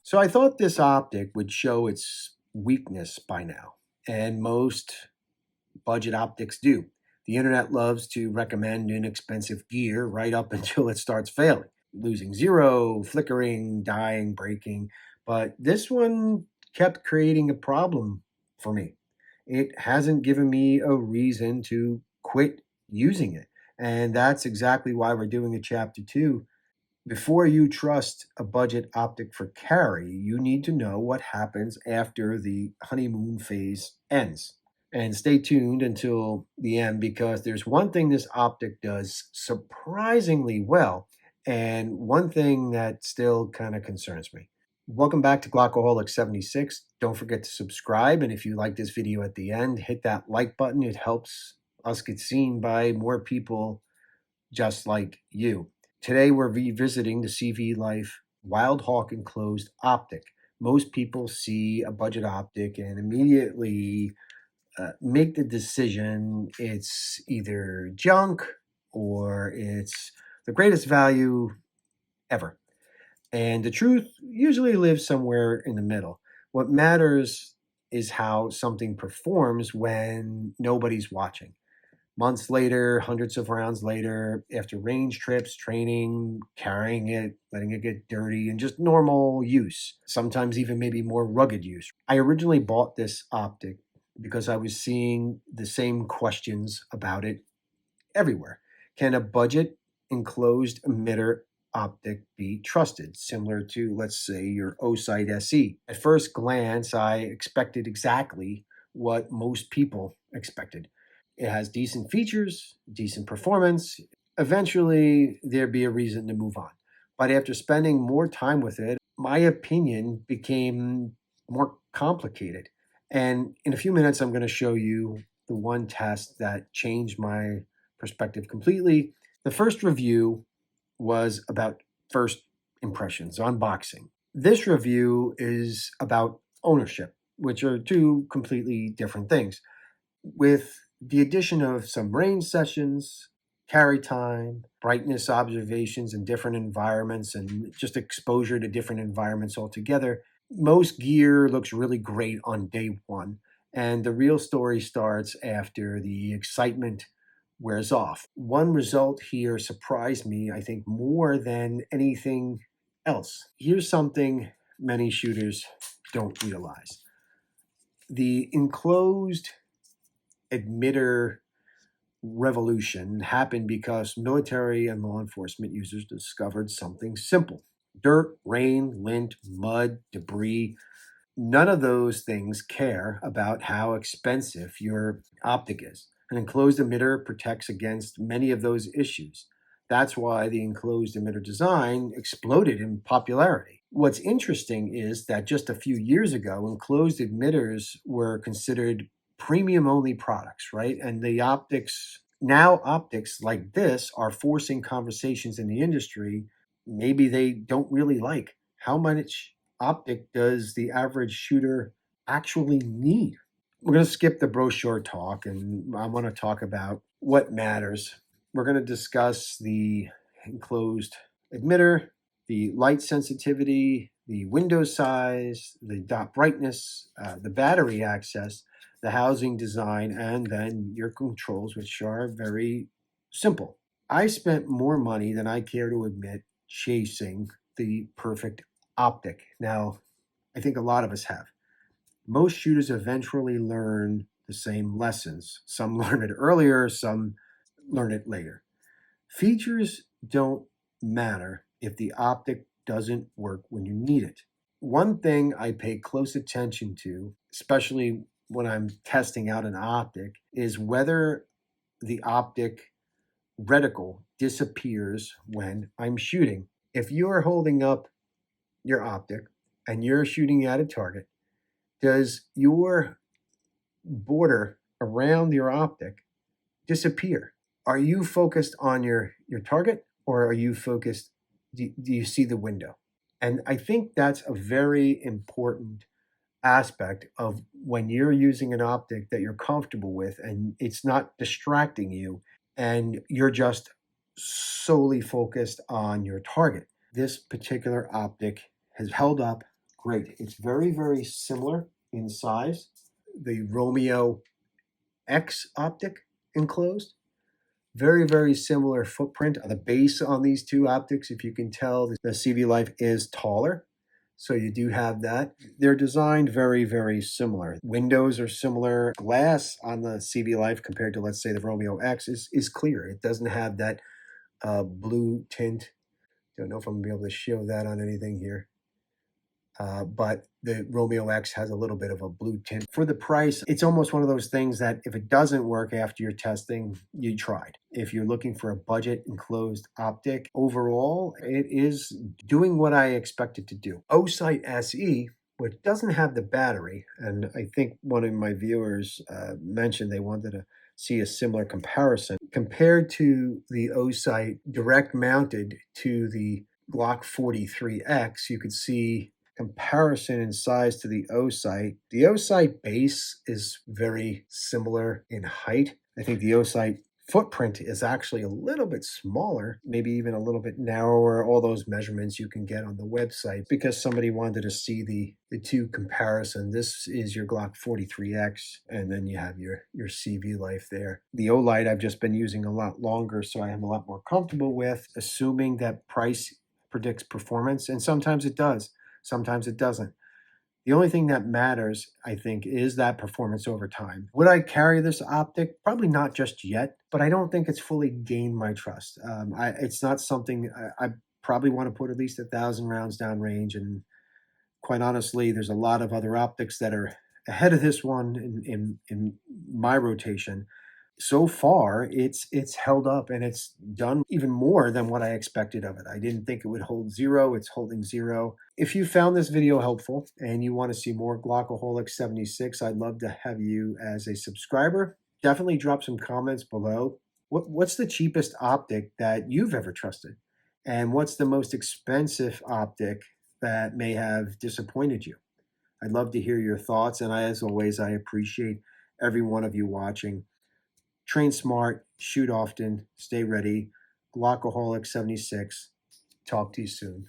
So I thought this optic would show its weakness by now, and most budget optics do. The internet loves to recommend inexpensive gear right up until it starts failing, losing zero, flickering, dying, breaking. But this one kept creating a problem for me. It hasn't given me a reason to quit using it. And that's exactly why we're doing a chapter two. Before you trust a budget optic for carry, you need to know what happens after the honeymoon phase ends. And stay tuned until the end because there's one thing this optic does surprisingly well, and one thing that still kind of concerns me. Welcome back to Glockaholic 76. Don't forget to subscribe, and if you like this video at the end, hit that like button. It helps us get seen by more people just like you. Today we're revisiting the CVLIFE WildHawk Enclosed Optic. Most people see a budget optic and immediately make the decision it's either junk or it's the greatest value ever. And the truth usually lives somewhere in the middle. What matters is how something performs when nobody's watching. Months later, hundreds of rounds later, after range trips, training, carrying it, letting it get dirty, and just normal use, sometimes even maybe more rugged use. I originally bought this optic because I was seeing the same questions about it everywhere. Can a budget enclosed emitter optic be trusted, similar to, let's say, your O-Sight SE? At first glance, I expected exactly what most people expected. It has decent features, decent performance. Eventually, there'd be a reason to move on. But after spending more time with it, my opinion became more complicated. And in a few minutes, I'm going to show you the one test that changed my perspective completely. The first review was about first impressions, unboxing. This review is about ownership, which are two completely different things. With the addition of some range sessions, carry time, brightness observations in different environments, and just exposure to different environments altogether, most gear looks really great on day one. And the real story starts after the excitement wears off. One result here surprised me, I think, more than anything else. Here's something many shooters don't realize. The enclosed emitter revolution happened because military and law enforcement users discovered something simple. Dirt, rain, lint, mud, debris. None of those things care about how expensive your optic is. An enclosed emitter protects against many of those issues. That's why the enclosed emitter design exploded in popularity. What's interesting is that just a few years ago, enclosed emitters were considered premium only products, right? And the optics, now optics like this are forcing conversations in the industry maybe they don't really like. How much optic does the average shooter actually need? We're going to skip the brochure talk and I want to talk about what matters. We're going to discuss the enclosed emitter, the light sensitivity, the window size, the dot brightness, the battery access, the housing design, and then your controls, which are very simple. I spent more money than I care to admit chasing the perfect optic. Now, I think a lot of us have. Most shooters eventually learn the same lessons. Some learn it earlier, some learn it later. Features don't matter if the optic doesn't work when you need it. One thing I pay close attention to, especially when I'm testing out an optic, is whether the optic reticle disappears when I'm shooting. If you're holding up your optic and you're shooting at a target, does your border around your optic disappear? Are you focused on your target or are you focused, do you see the window? And I think that's a very important aspect of when you're using an optic that you're comfortable with and it's not distracting you and you're just solely focused on your target. This particular optic has held up great. It's very, very similar in size. The Romeo X optic enclosed. Very, very similar footprint. The base on these two optics, if you can tell, the CVLIFE is taller. So you do have that. They're designed very, very similar. Windows are similar. Glass on the CVLIFE compared to, let's say, the Romeo X is clear. It doesn't have that blue tint. Don't know if I'm going to be able to show that on anything here. But the Romeo X has a little bit of a blue tint. For the price, it's almost one of those things that if it doesn't work after your testing, you tried. If you're looking for a budget enclosed optic, overall, it is doing what I expect it to do. Osight SE, which doesn't have the battery, and I think one of my viewers mentioned they wanted to see a similar comparison. Compared to the Osight direct mounted to the Glock 43X, you could see comparison in size to the Osight. The Osight base is very similar in height. I think the Osight footprint is actually a little bit smaller, maybe even a little bit narrower. All those measurements you can get on the website because somebody wanted to see the two comparison. This is your Glock 43X, and then you have your CVLIFE there. The Olight I've just been using a lot longer, so I am a lot more comfortable with, assuming that price predicts performance, and sometimes it does. Sometimes it doesn't. The only thing that matters, I think, is that performance over time. Would I carry this optic? Probably not just yet, but I don't think it's fully gained my trust. It's not something I probably want to put at least 1,000 rounds downrange. And quite honestly, there's a lot of other optics that are ahead of this one in my rotation. So far, it's held up and it's done even more than what I expected of it. I didn't think it would hold zero. It's holding zero. If you found this video helpful and you want to see more Glockaholic 76, I'd love to have you as a subscriber. Definitely drop some comments below. What's the cheapest optic that you've ever trusted? And what's the most expensive optic that may have disappointed you? I'd love to hear your thoughts. And as always, I appreciate every one of you watching. Train smart, shoot often, stay ready. Glockaholic 76. Talk to you soon.